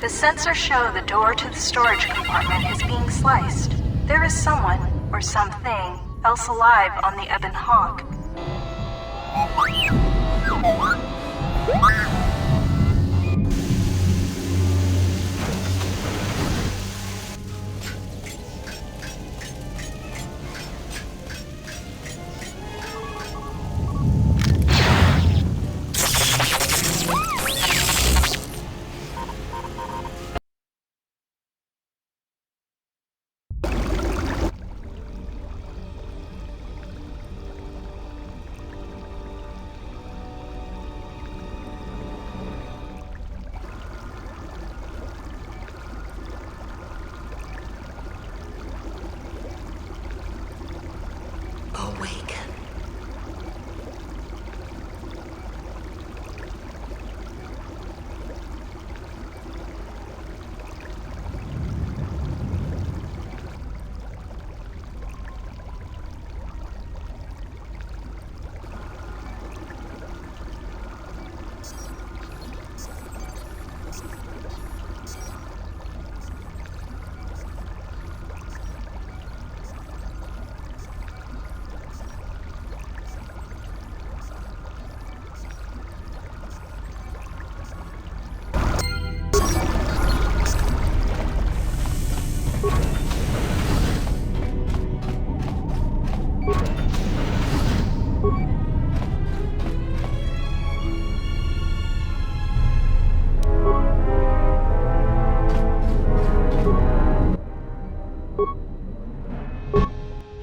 The sensors show the door to the storage compartment is being sliced. There is someone, or something, else alive on the Ebon Hawk. Awaken.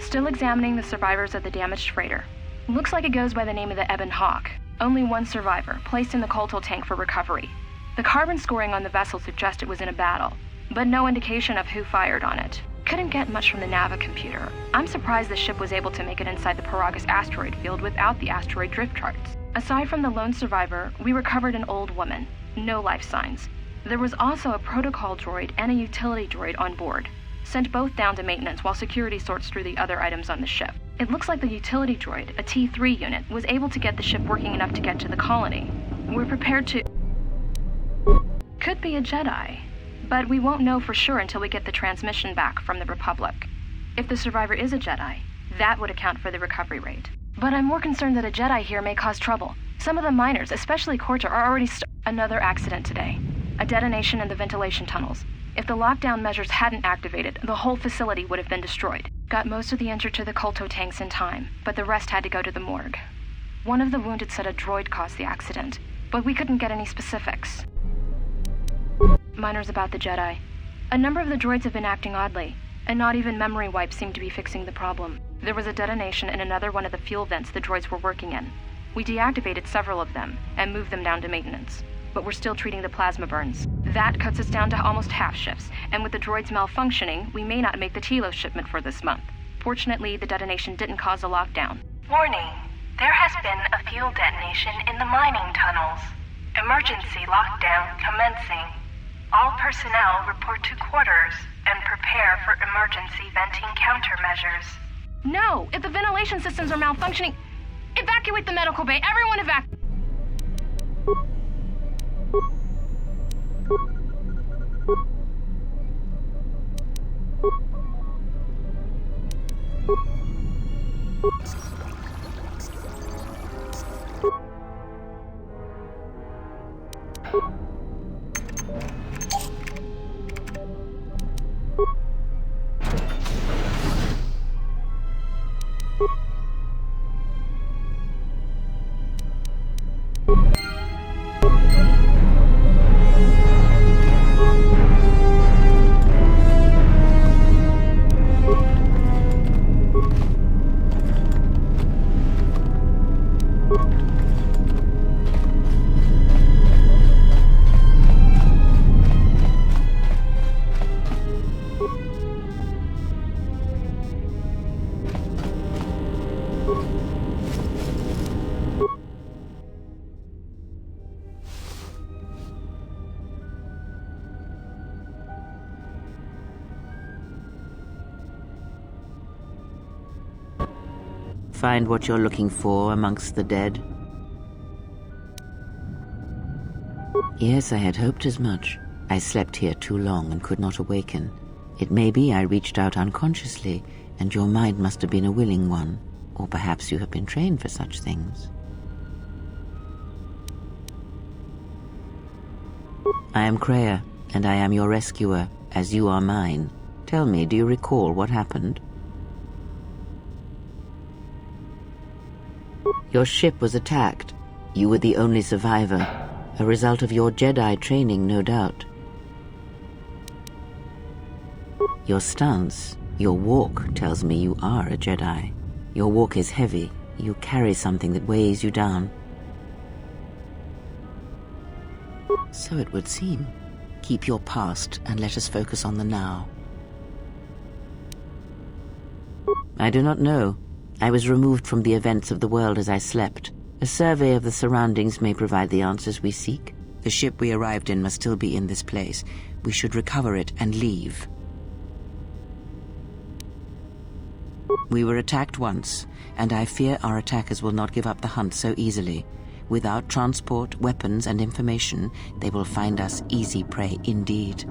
Still examining the survivors of the damaged freighter. Looks like it goes by the name of the Ebon Hawk. Only one survivor, placed in the Kotor tank for recovery. The carbon scoring on the vessel suggests it was in a battle, but no indication of who fired on it. Couldn't get much from the Nava computer. I'm surprised the ship was able to make it inside the Paragus asteroid field without the asteroid drift charts. Aside from the lone survivor, we recovered an old woman. No life signs. There was also a protocol droid and a utility droid on board. Sent both down to maintenance while security sorts through the other items on the ship. It looks like the utility droid, a T3 unit, was able to get the ship working enough to get to the colony. We're prepared to... Could be a Jedi, but we won't know for sure until we get the transmission back from the Republic. If the survivor is a Jedi, that would account for the recovery rate. But I'm more concerned that a Jedi here may cause trouble. Some of the miners, especially Kotor, are already Another accident today. A detonation in the ventilation tunnels. If the lockdown measures hadn't activated, the whole facility would have been destroyed. Got most of the injured to the Kotor tanks in time, but the rest had to go to the morgue. One of the wounded said a droid caused the accident, but we couldn't get any specifics. Miners about the Jedi. A number of the droids have been acting oddly, and not even memory wipes seem to be fixing the problem. There was a detonation in another one of the fuel vents the droids were working in. We deactivated several of them, and moved them down to maintenance. But we're still treating the plasma burns. That cuts us down to almost half shifts, and with the droids malfunctioning, we may not make the Telos shipment for this month. Fortunately, the detonation didn't cause a lockdown. Warning. There has been a fuel detonation in the mining tunnels. Emergency lockdown commencing. All personnel report to quarters and prepare for emergency venting countermeasures. No! If the ventilation systems are malfunctioning, evacuate the medical bay! Everyone evacuate! Find what you're looking for amongst the dead? Yes, I had hoped as much. I slept here too long and could not awaken. It may be I reached out unconsciously, and your mind must have been a willing one. Or perhaps you have been trained for such things. I am Kreia, and I am your rescuer, as you are mine. Tell me, do you recall what happened? Your ship was attacked. You were the only survivor, a result of your Jedi training, no doubt. Your stance, your walk, tells me you are a Jedi. Your walk is heavy. You carry something that weighs you down. So it would seem. Keep your past and let us focus on the now. I do not know. I was removed from the events of the world as I slept. A survey of the surroundings may provide the answers we seek. The ship we arrived in must still be in this place. We should recover it and leave. We were attacked once, and I fear our attackers will not give up the hunt so easily. Without transport, weapons, and information, they will find us easy prey indeed.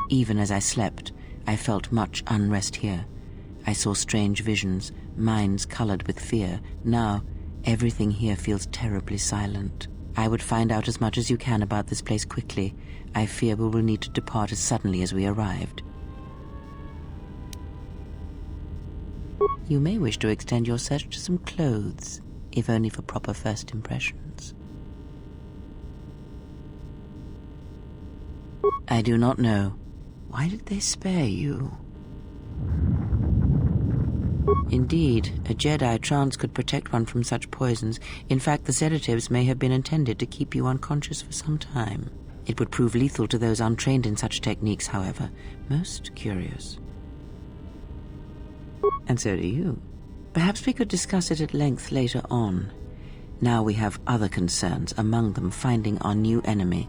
Even as I slept, I felt much unrest here. I saw strange visions, minds colored with fear. Now, everything here feels terribly silent. I would find out as much as you can about this place quickly. I fear we will need to depart as suddenly as we arrived. You may wish to extend your search to some clothes, if only for proper first impressions. I do not know. Why did they spare you? Indeed, a Jedi trance could protect one from such poisons. In fact, the sedatives may have been intended to keep you unconscious for some time. It would prove lethal to those untrained in such techniques, however. Most curious. And so do you. Perhaps we could discuss it at length later on. Now we have other concerns, among them finding our new enemy.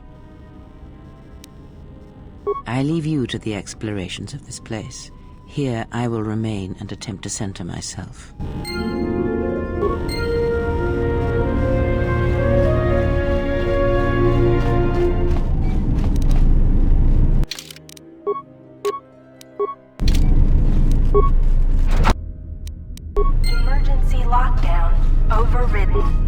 I leave you to the explorations of this place. Here I will remain and attempt to center myself. Emergency lockdown overridden.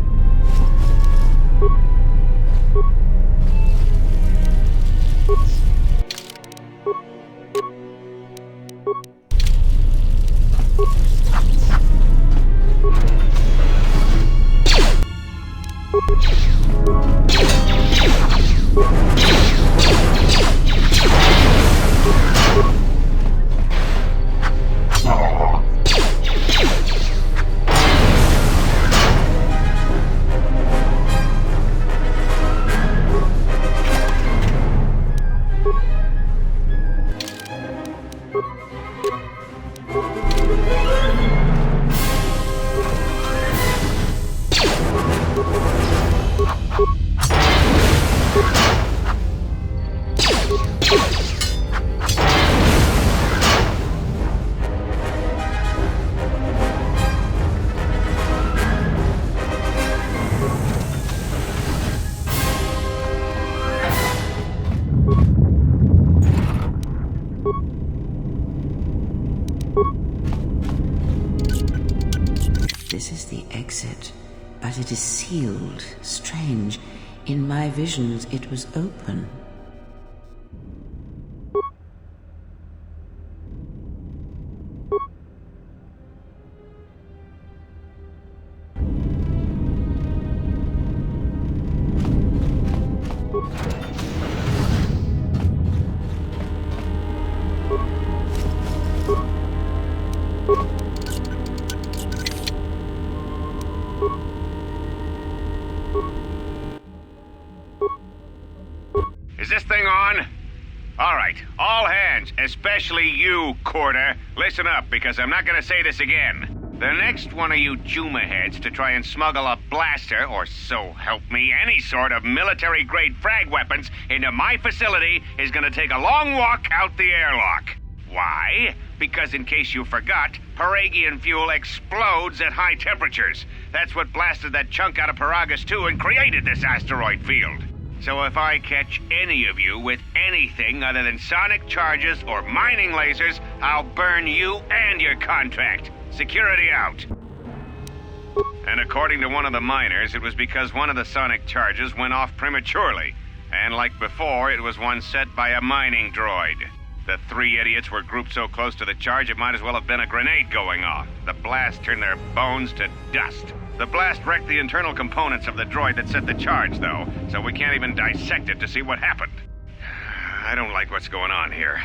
This is the exit, but it is sealed. Strange. In my visions, it was open. Is this thing on? All right, all hands, especially you, Kotor, listen up, because I'm not gonna say this again. The next one of you Juma heads to try and smuggle a blaster, or so help me, any sort of military-grade frag weapons into my facility is gonna take a long walk out the airlock. Why? Because in case you forgot, Paragian fuel explodes at high temperatures. That's what blasted that chunk out of Paragus 2 and created this asteroid field. So if I catch any of you with anything other than sonic charges or mining lasers, I'll burn you and your contract. Security out. And according to one of the miners, it was because one of the sonic charges went off prematurely. And like before, it was one set by a mining droid. The three idiots were grouped so close to the charge it might as well have been a grenade going off. The blast turned their bones to dust. The blast wrecked the internal components of the droid that set the charge, though, so we can't even dissect it to see what happened. I don't like what's going on here.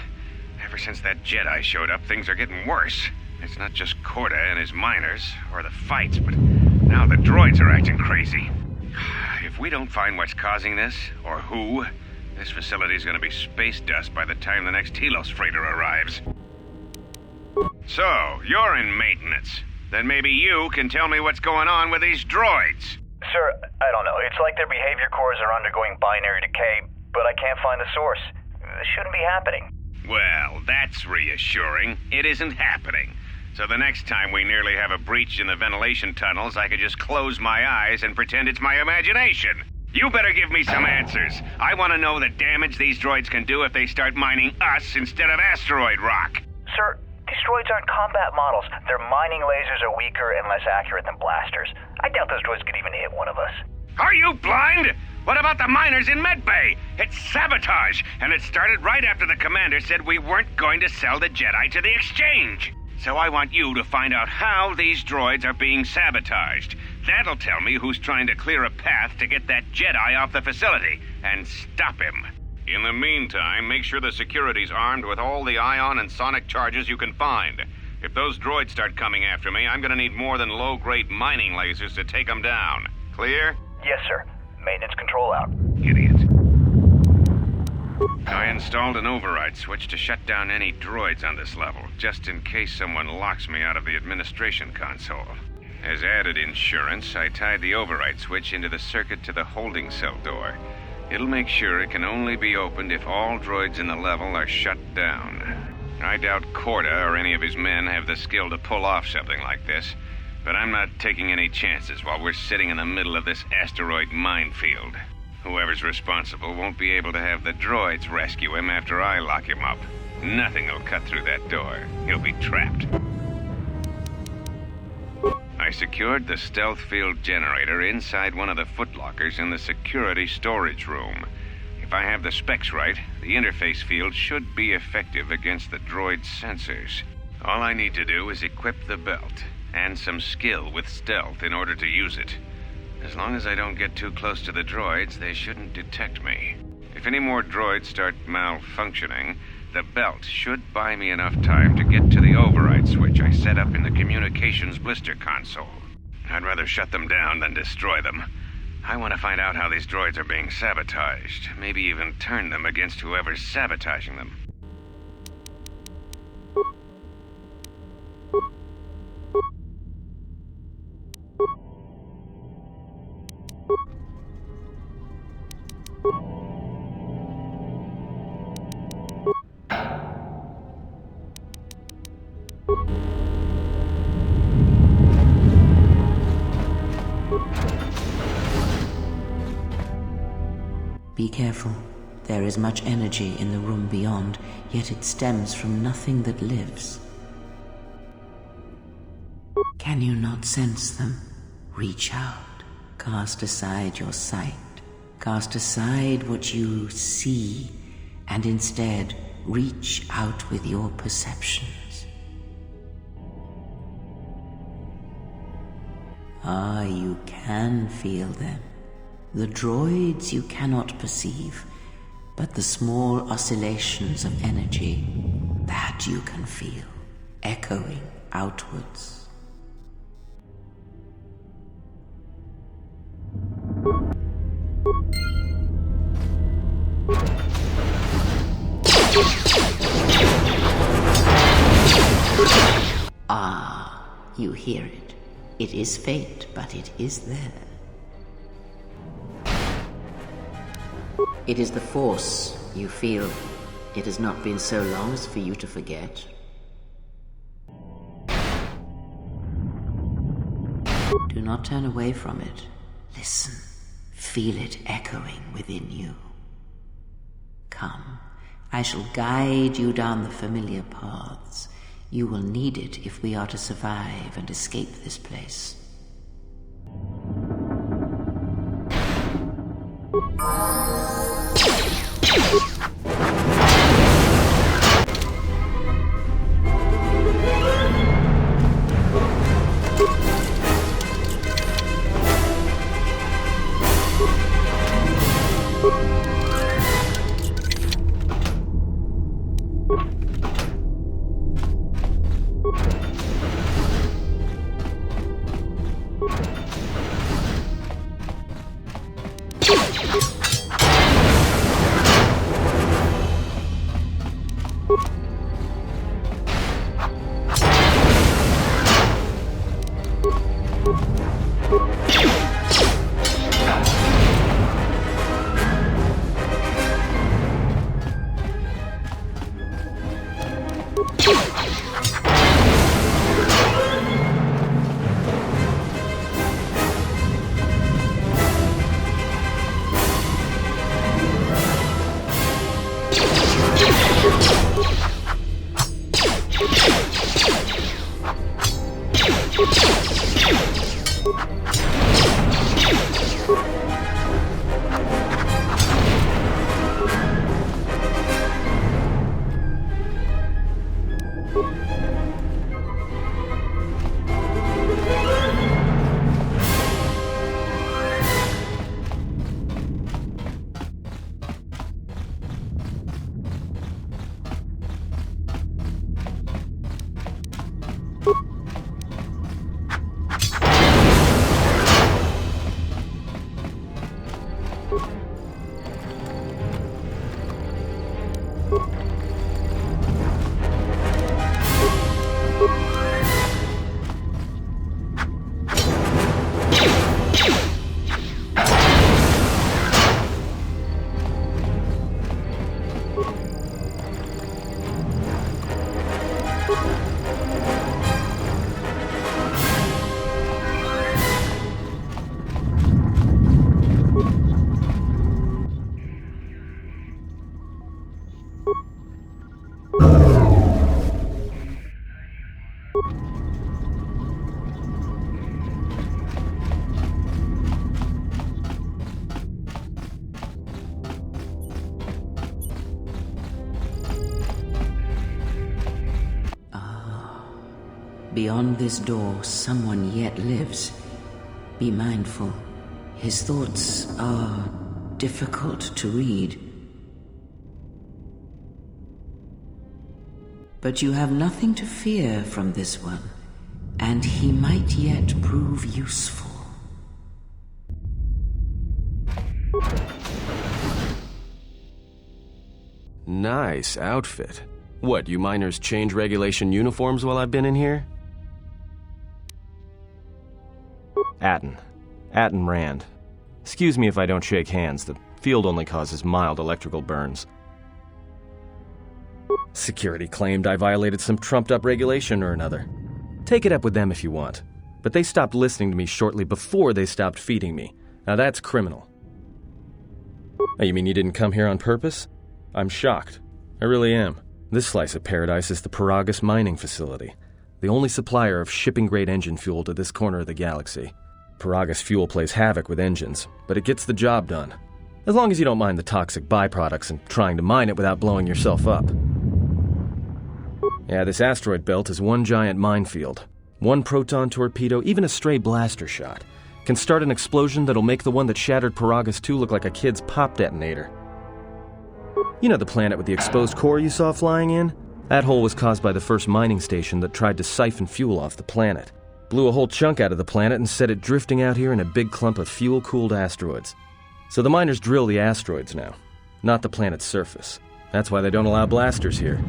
Ever since that Jedi showed up, things are getting worse. It's not just Korda and his miners, or the fights, but now the droids are acting crazy. If we don't find what's causing this, or who, this facility's gonna be space dust by the time the next Telos freighter arrives. So, you're in maintenance. Then maybe you can tell me what's going on with these droids. Sir, I don't know. It's like their behavior cores are undergoing binary decay, but I can't find the source. This shouldn't be happening. Well, that's reassuring. It isn't happening. So the next time we nearly have a breach in the ventilation tunnels, I could just close my eyes and pretend it's my imagination. You better give me some answers. I want to know the damage these droids can do if they start mining us instead of asteroid rock. Sir, these droids aren't combat models. Their mining lasers are weaker and less accurate than blasters. I doubt those droids could even hit one of us. Are you blind? What about the miners in Medbay? It's sabotage, and it started right after the commander said we weren't going to sell the Jedi to the exchange. So I want you to find out how these droids are being sabotaged. That'll tell me who's trying to clear a path to get that Jedi off the facility and stop him. In the meantime, make sure the security's armed with all the ion and sonic charges you can find. If those droids start coming after me, I'm gonna need more than low-grade mining lasers to take them down. Clear? Yes, sir. Maintenance control out. Idiot. I installed an override switch to shut down any droids on this level, just in case someone locks me out of the administration console. As added insurance, I tied the override switch into the circuit to the holding cell door. It'll make sure it can only be opened if all droids in the level are shut down. I doubt Korda or any of his men have the skill to pull off something like this, but I'm not taking any chances while we're sitting in the middle of this asteroid minefield. Whoever's responsible won't be able to have the droids rescue him after I lock him up. Nothing will cut through that door. He'll be trapped. I secured the stealth field generator inside one of the footlockers in the security storage room. If I have the specs right, the interface field should be effective against the droid's sensors. All I need to do is equip the belt, and some skill with stealth in order to use it. As long as I don't get too close to the droids, they shouldn't detect me. If any more droids start malfunctioning, the belt should buy me enough time to get to the override switch I set up in the communications blister console. I'd rather shut them down than destroy them. I want to find out how these droids are being sabotaged, maybe even turn them against whoever's sabotaging them. Be careful. There is much energy in the room beyond, yet it stems from nothing that lives. Can you not sense them? Reach out. Cast aside your sight. Cast aside what you see, and instead reach out with your perceptions. Ah, you can feel them. The droids you cannot perceive, but the small oscillations of energy, that you can feel, echoing outwards. Ah, you hear it. It is faint, but it is there. It is the Force you feel. It has not been so long as for you to forget. Do not turn away from it. Listen. Feel feel it echoing within you. Come, I shall guide you down the familiar paths. You will need it if we are to survive and escape this place. Beyond this door, someone yet lives. Be mindful. His thoughts are difficult to read. But you have nothing to fear from this one, and he might yet prove useful. Nice outfit. What, you miners change regulation uniforms while I've been in here? Atton Rand. Excuse me if I don't shake hands. The field only causes mild electrical burns. Security claimed I violated some trumped-up regulation or another. Take it up with them if you want. But they stopped listening to me shortly before they stopped feeding me. Now that's criminal. Oh, you mean you didn't come here on purpose? I'm shocked. I really am. This slice of paradise is the Paragus mining facility, the only supplier of shipping-grade engine fuel to this corner of the galaxy. Paragus fuel plays havoc with engines, but it gets the job done. As long as you don't mind the toxic byproducts and trying to mine it without blowing yourself up. Yeah, this asteroid belt is one giant minefield. One proton torpedo, even a stray blaster shot, can start an explosion that'll make the one that shattered Paragus 2 look like a kid's pop detonator. You know the planet with the exposed core you saw flying in? That hole was caused by the first mining station that tried to siphon fuel off the planet. Blew a whole chunk out of the planet and set it drifting out here in a big clump of fuel-cooled asteroids. So the miners drill the asteroids now, not the planet's surface. That's why they don't allow blasters here.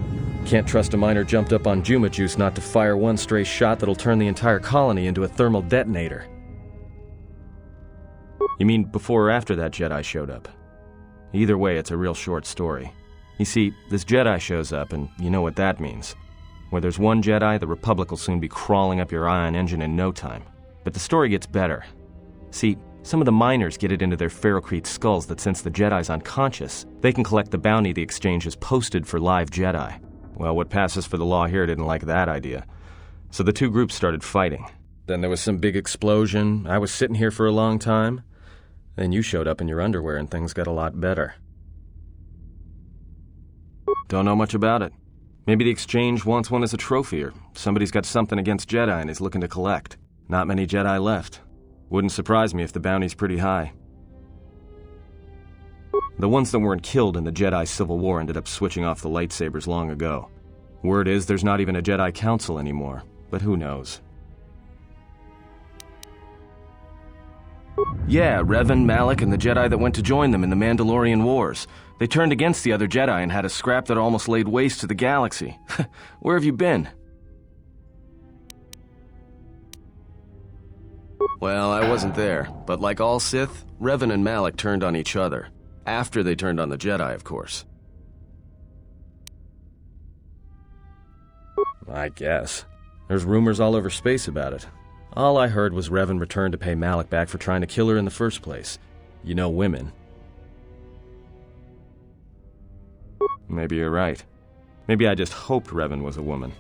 Can't trust a miner jumped up on Juma juice not to fire one stray shot that'll turn the entire colony into a thermal detonator. You mean before or after that Jedi showed up? Either way, it's a real short story. You see, this Jedi shows up, and you know what that means. Where there's one Jedi, the Republic will soon be crawling up your ion engine in no time. But the story gets better. See, Some of the miners get it into their ferrocrete skulls that since the Jedi's unconscious, they can collect the bounty the exchange has posted for live Jedi. Well, what passes for the law here didn't like that idea. So the two groups started fighting. Then there was some big explosion. I was sitting here for a long time. Then you showed up in your underwear and things got a lot better. Don't know much about it. Maybe the exchange wants one as a trophy, or somebody's got something against Jedi and is looking to collect. Not many Jedi left. Wouldn't surprise me if the bounty's pretty high. The ones that weren't killed in the Jedi Civil War ended up switching off the lightsabers long ago. Word is there's not even a Jedi Council anymore, but who knows. Yeah, Revan, Malak, and the Jedi that went to join them in the Mandalorian Wars. They turned against the other Jedi and had a scrap that almost laid waste to the galaxy. Where have you been? Well, I wasn't there, but like all Sith, Revan and Malak turned on each other. After they turned on the Jedi, of course. I guess. There's rumors all over space about it. All I heard was Revan returned to pay Malak back for trying to kill her in the first place. You know women. Maybe you're right. Maybe I just hoped Revan was a woman.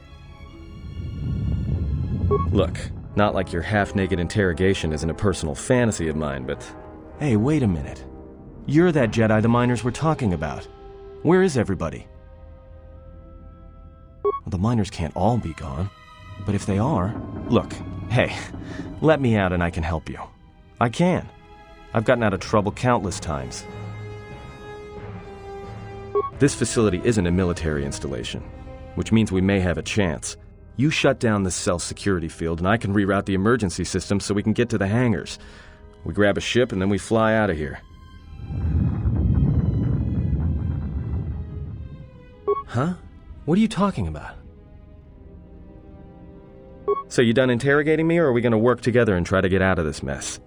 Look, not like your half-naked interrogation isn't a personal fantasy of mine, but... Hey, wait a minute. You're that Jedi the miners were talking about. Where is everybody? Well, the miners can't all be gone. But if they are... Look, hey, let me out and I can help you. I can. I've gotten out of trouble countless times. This facility isn't a military installation, which means we may have a chance. You shut down this cell security field and I can reroute the emergency system so we can get to the hangars. We grab a ship and then we fly out of here. Huh? What are you talking about? So you done interrogating me, or are we going to work together and try to get out of this mess?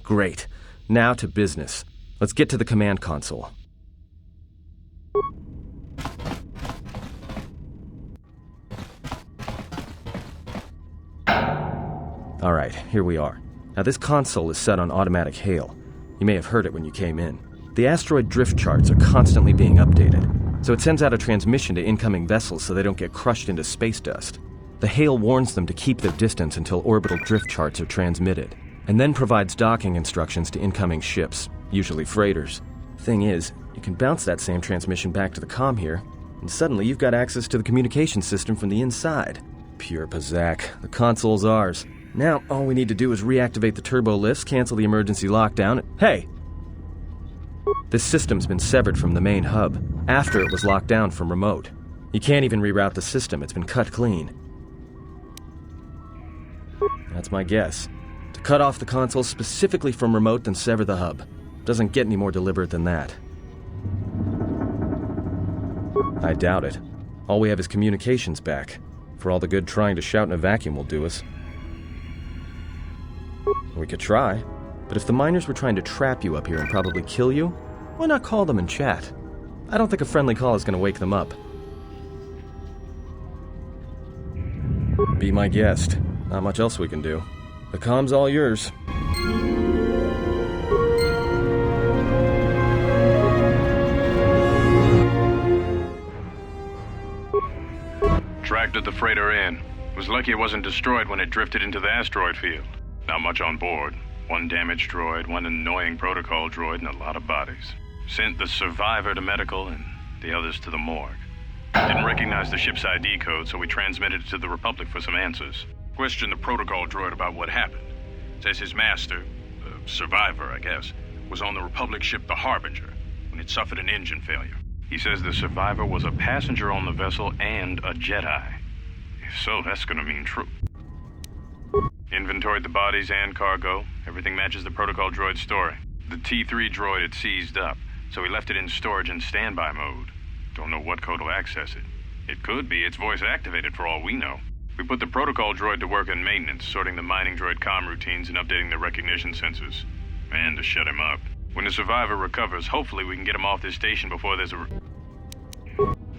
Great. Now to business. Let's get to the command console. All right, here we are. Now this console is set on automatic hail. You may have heard it when you came in. The asteroid drift charts are constantly being updated, so it sends out a transmission to incoming vessels so they don't get crushed into space dust. The hail warns them to keep their distance until orbital drift charts are transmitted, and then provides docking instructions to incoming ships, usually freighters. Thing is, you can bounce that same transmission back to the comm here, and suddenly you've got access to the communication system from the inside. Pure Pazak. The console's ours. Now, all we need to do is reactivate the turbo lifts, cancel the emergency lockdown. Hey! This system's been severed from the main hub, after it was locked down from remote. You can't even reroute the system, it's been cut clean. That's my guess. To cut off the console specifically from remote, then sever the hub. Doesn't get any more deliberate than that. I doubt it. All we have is communications back. For all the good trying to shout in a vacuum will do us. We could try, but if the miners were trying to trap you up here and probably kill you, why not call them and chat? I don't think a friendly call is going to wake them up. Be my guest. Not much else we can do. The comm's all yours. Tracked at the freighter in. Was lucky it wasn't destroyed when it drifted into the asteroid field. Not much on board. One damaged droid, one annoying protocol droid, and a lot of bodies. Sent the survivor to medical and the others to the morgue. Didn't recognize the ship's ID code, so we transmitted it to the Republic for some answers. Questioned the protocol droid about what happened. Says his master, the survivor, I guess, was on the Republic ship the Harbinger when it suffered an engine failure. He says the survivor was a passenger on the vessel and a Jedi. If so, that's gonna mean true. Inventoried the bodies and cargo. Everything matches the protocol droid's story. The T3 droid had seized up, so we left it in storage and standby mode. Don't know what code will access it. It could be it's voice activated for all we know. We put the protocol droid to work in maintenance, sorting the mining droid comm routines and updating the recognition sensors. And to shut him up. When the survivor recovers, hopefully we can get him off this station before there's a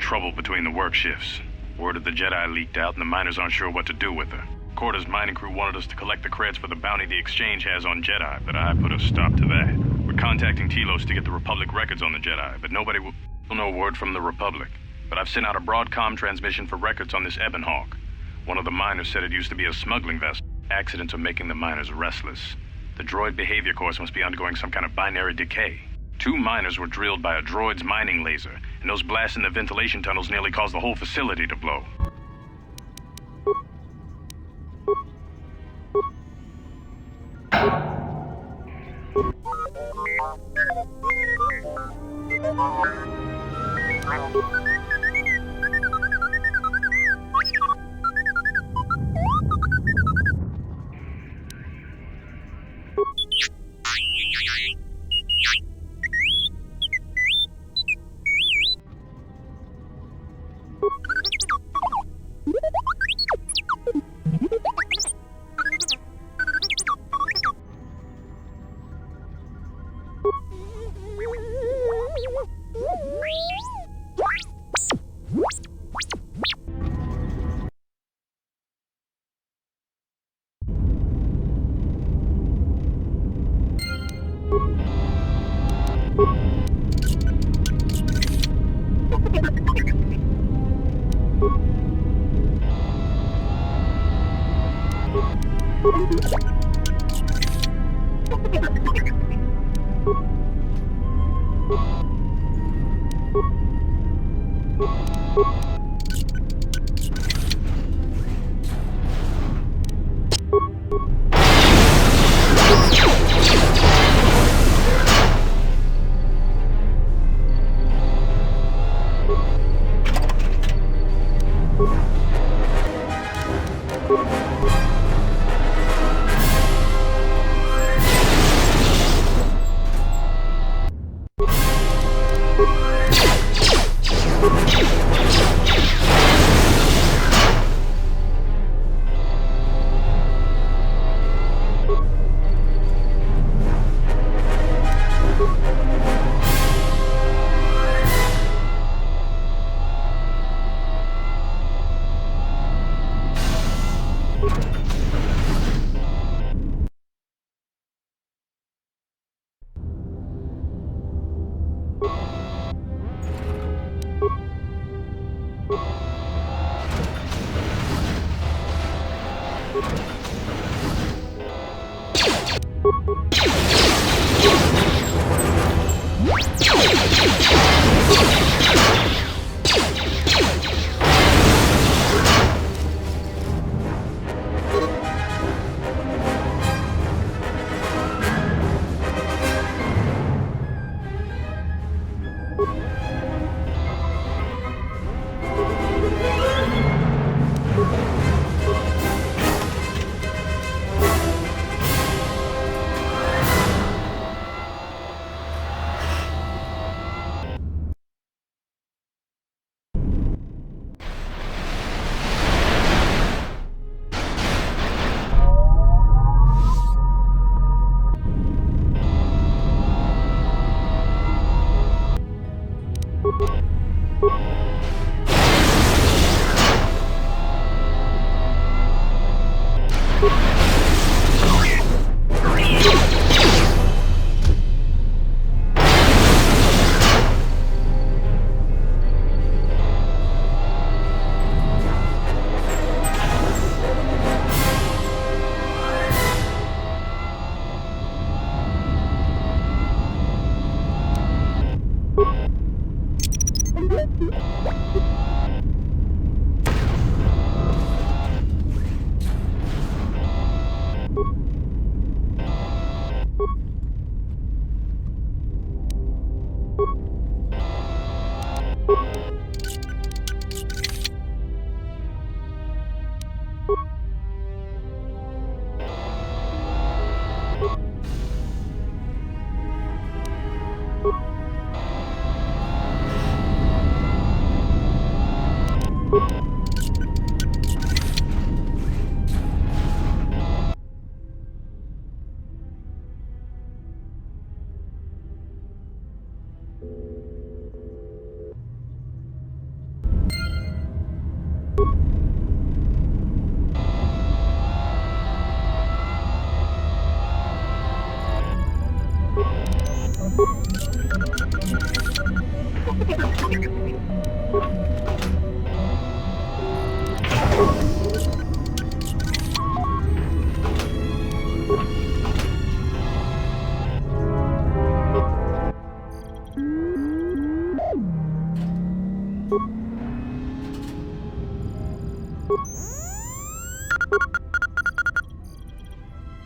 trouble between the work shifts. Word of the Jedi leaked out and the miners aren't sure what to do with her. Kotor's mining crew wanted us to collect the creds for the bounty the Exchange has on Jedi, but I put a stop to that. We're contacting Telos to get the Republic records on the Jedi, but nobody will know word from the Republic. But I've sent out a broadcom transmission for records on this Ebon Hawk. One of the miners said it used to be a smuggling vessel. Accidents are making the miners restless. The droid behavior course must be undergoing some kind of binary decay. 2 miners were drilled by a droid's mining laser, and those blasts in the ventilation tunnels nearly caused the whole facility to blow.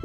A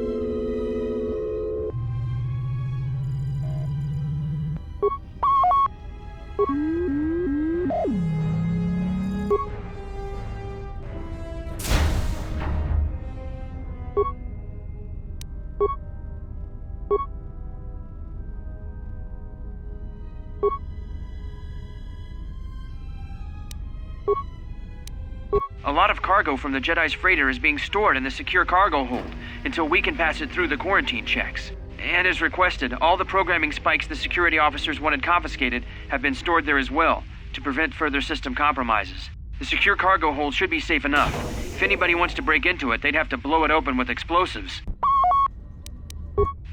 lot of cargo from the Jedi's freighter is being stored in the secure cargo hold until we can pass it through the quarantine checks. And as requested, all the programming spikes the security officers wanted confiscated have been stored there as well, to prevent further system compromises. The secure cargo hold should be safe enough. If anybody wants to break into it, they'd have to blow it open with explosives.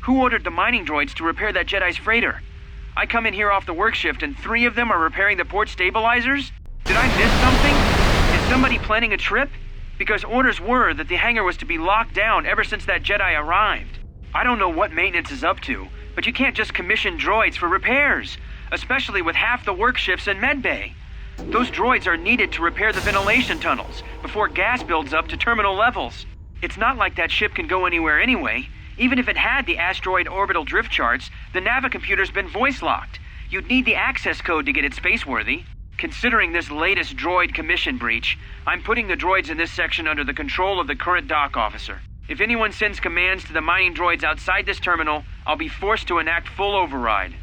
Who ordered the mining droids to repair that Jedi's freighter? I come in here off the work shift and 3 of them are repairing the port stabilizers? Did I miss something? Is somebody planning a trip? Because orders were that the hangar was to be locked down ever since that Jedi arrived. I don't know what maintenance is up to, but you can't just commission droids for repairs, especially with half the work shifts in medbay. Those droids are needed to repair the ventilation tunnels before gas builds up to terminal levels. It's not like that ship can go anywhere anyway. Even if it had the asteroid orbital drift charts, the navicomputer's been voice-locked. You'd need the access code to get it spaceworthy. Considering this latest droid commission breach, I'm putting the droids in this section under the control of the current dock officer. If anyone sends commands to the mining droids outside this terminal, I'll be forced to enact full override.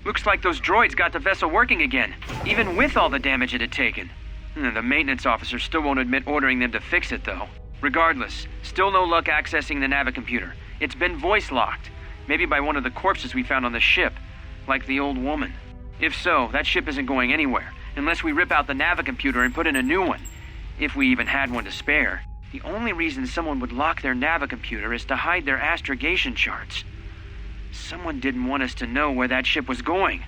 Looks like those droids got the vessel working again, even with all the damage it had taken. The maintenance officer still won't admit ordering them to fix it, though. Regardless, still no luck accessing the navicomputer. It's been voice-locked, maybe by one of the corpses we found on the ship, like the old woman. If so, that ship isn't going anywhere, unless we rip out the navicomputer and put in a new one, if we even had one to spare. The only reason someone would lock their navicomputer is to hide their astrogation charts. Someone didn't want us to know where that ship was going,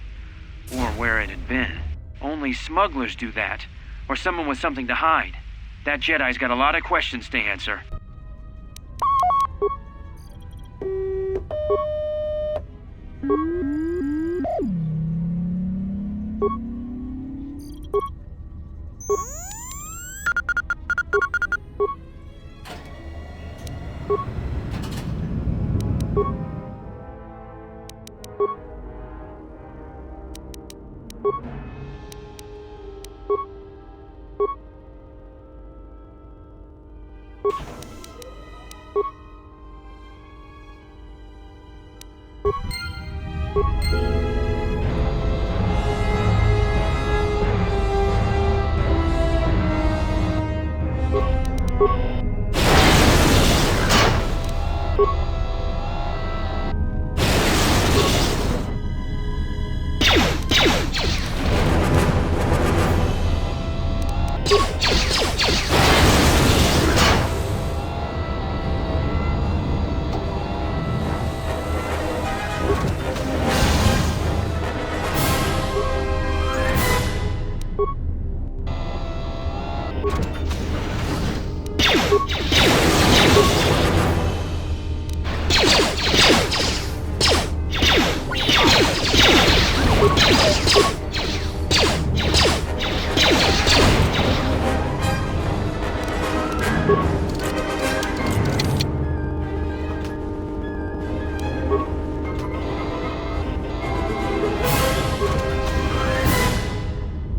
or where it had been. Only smugglers do that, or someone with something to hide. That Jedi's got a lot of questions to answer.